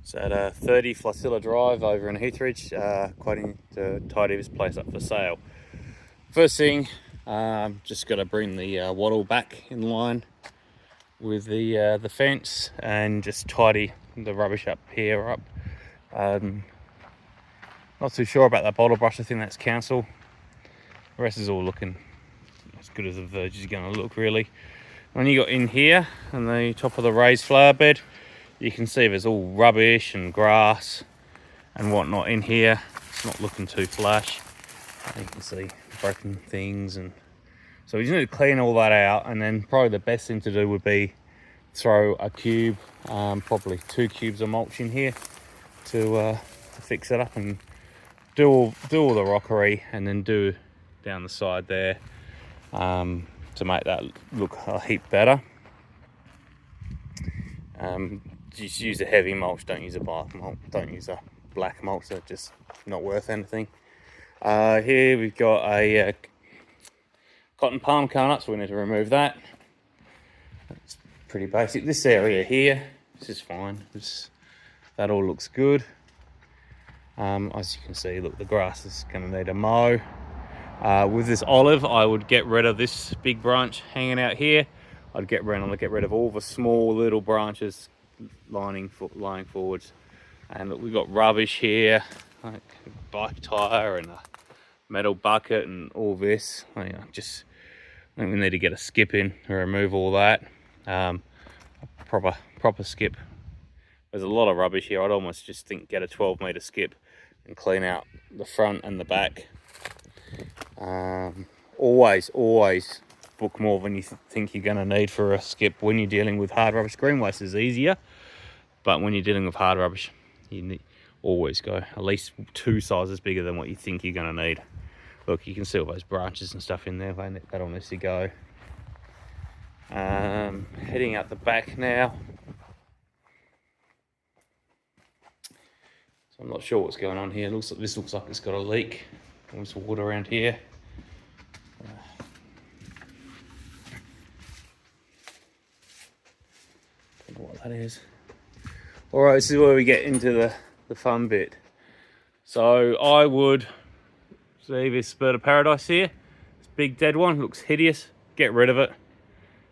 It's at 30 Flotilla Drive over in Heathridge, quoting to tidy this place up for sale. First thing, just got to bring the wattle back in line with the fence and just tidy the rubbish up here up. Not too sure about that bottle brush. I think that's council. The rest is all looking as good as the verge is going to look, really. When you got in here on the top of the raised flower bed, you can see there's all rubbish and grass and whatnot in here. It's not looking too flush. You can see broken things, and so we just need to clean all that out. And then probably the best thing to do would be throw a cube, probably 2 cubes of mulch in here to fix it up and do all the rockery, and then do down the side there to make that look a heap better. Just use a heavy mulch, don't use a black mulch, don't use a black mulch, they're just not worth anything. Here we've got a cotton palm coming up, so we need to remove that. That's pretty basic. This area here, this is fine. That all looks good. As you can see, look, the grass is going to need a mow. With this olive, I would get rid of this big branch hanging out here. I'd get rid of all the small little branches lying forwards. And look, we've got rubbish here, like a bike tire and a metal bucket and all this. I think we need to get a skip in and remove all that. A proper skip. There's a lot of rubbish here. I'd almost just think get a 12-meter skip and clean out the front and the back. Always book more than you think you're going to need for a skip. When you're dealing with hard rubbish, green waste is easier, but when you're dealing with hard rubbish, you always go at least 2 sizes bigger than what you think you're going to need. Look, you can see all those branches and stuff in there. That all needs to go. Heading out the back now. So I'm not sure what's going on here. This looks like it's got a leak. There's water around here. Don't know what that is. Alright, this is where we get into the fun bit. So I would see this bird of paradise here. This big dead one looks hideous. Get rid of it.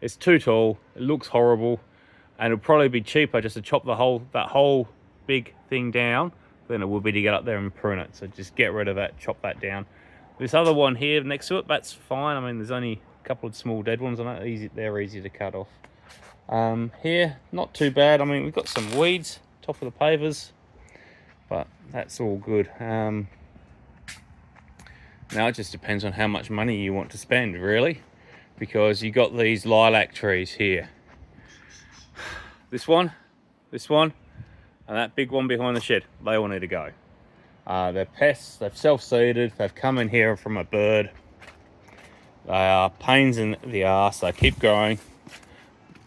It's too tall. It looks horrible, and it'll probably be cheaper just to chop that whole big thing down than it would be to get up there and prune it. So just get rid of that, chop that down. This other one here next to it, that's fine. I mean, there's only a couple of small dead ones on it. They're easy to cut off. Here, not too bad. I mean, we've got some weeds, top of the pavers, but that's all good. Now it just depends on how much money you want to spend, really, because you got these lilac trees here. This one, and that big one behind the shed, they all need to go. They're pests, they've self-seeded, they've come in here from a bird. They are pains in the arse, they keep growing,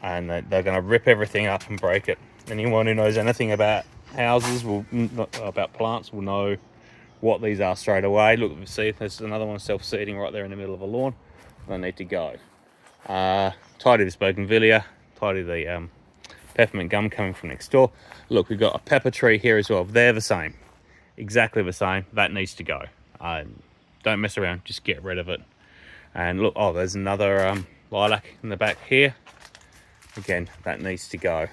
and they're going to rip everything up and break it. Anyone who knows anything about houses, about plants, will know what these are straight away. Look, see, there's another one self-seeding right there in the middle of a lawn. They need to go. Tidy this bougainvillea, tidy the peppermint gum coming from next door. Look, we've got a pepper tree here as well. They're the same, exactly the same. That needs to go. Don't mess around, just get rid of it. And look, oh, there's another lilac in the back here. Again, that needs to go.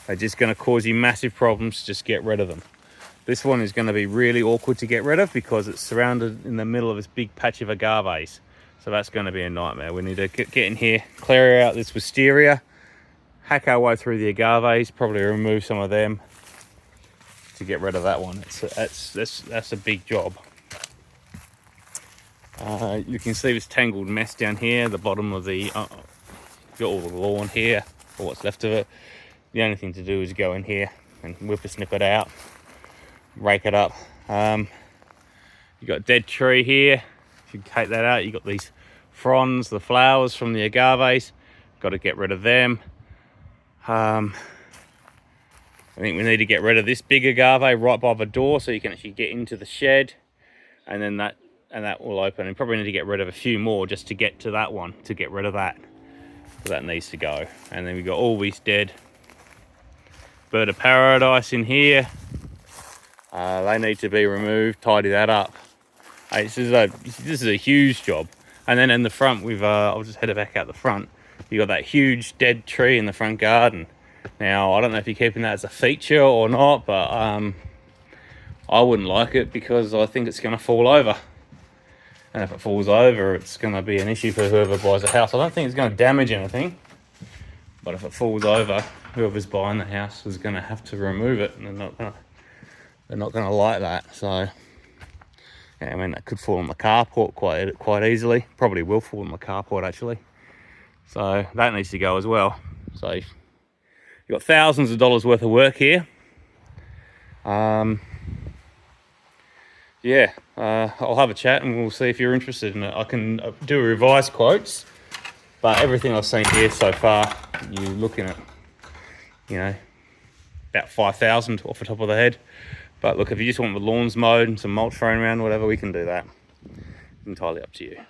They're just going to cause you massive problems. Just get rid of them. This one is going to be really awkward to get rid of because it's surrounded in the middle of this big patch of agaves. So that's going to be a nightmare. We need to get in here, clear out this wisteria, hack our way through the agaves, probably remove some of them to get rid of that one. That's a big job. You can see this tangled mess down here, the bottom of the, got all the lawn here, or what's left of it. The only thing to do is go in here and whippersnip it out, rake it up. You've got a dead tree here. If you take that out, you've got these fronds, the flowers from the agaves. Got to get rid of them. I think we need to get rid of this big agave right by the door so you can actually get into the shed, and then that will open. And probably need to get rid of a few more just to get to that one, to get rid of that. So that needs to go. And then we've got all these dead bird of paradise in here. They need to be removed, tidy that up. Hey, this is a huge job. And then in the front, I'll just head back out the front. You got that huge dead tree in the front garden. Now, I don't know if you're keeping that as a feature or not, but I wouldn't like it because I think it's going to fall over. And if it falls over, it's going to be an issue for whoever buys a house. I don't think it's going to damage anything, but if it falls over, whoever's buying the house is going to have to remove it, and they're not going to like that. So, yeah, I mean, that could fall on the carport quite easily. Probably will fall on the carport actually. So that needs to go as well. So you've got thousands of dollars worth of work here. Yeah, I'll have a chat and we'll see if you're interested in it. I can do revised quotes, but everything I've seen here so far, you're looking at, you know, about 5,000 off the top of the head. But look, if you just want the lawns mowed and some mulch thrown around, whatever, we can do that. It's entirely up to you.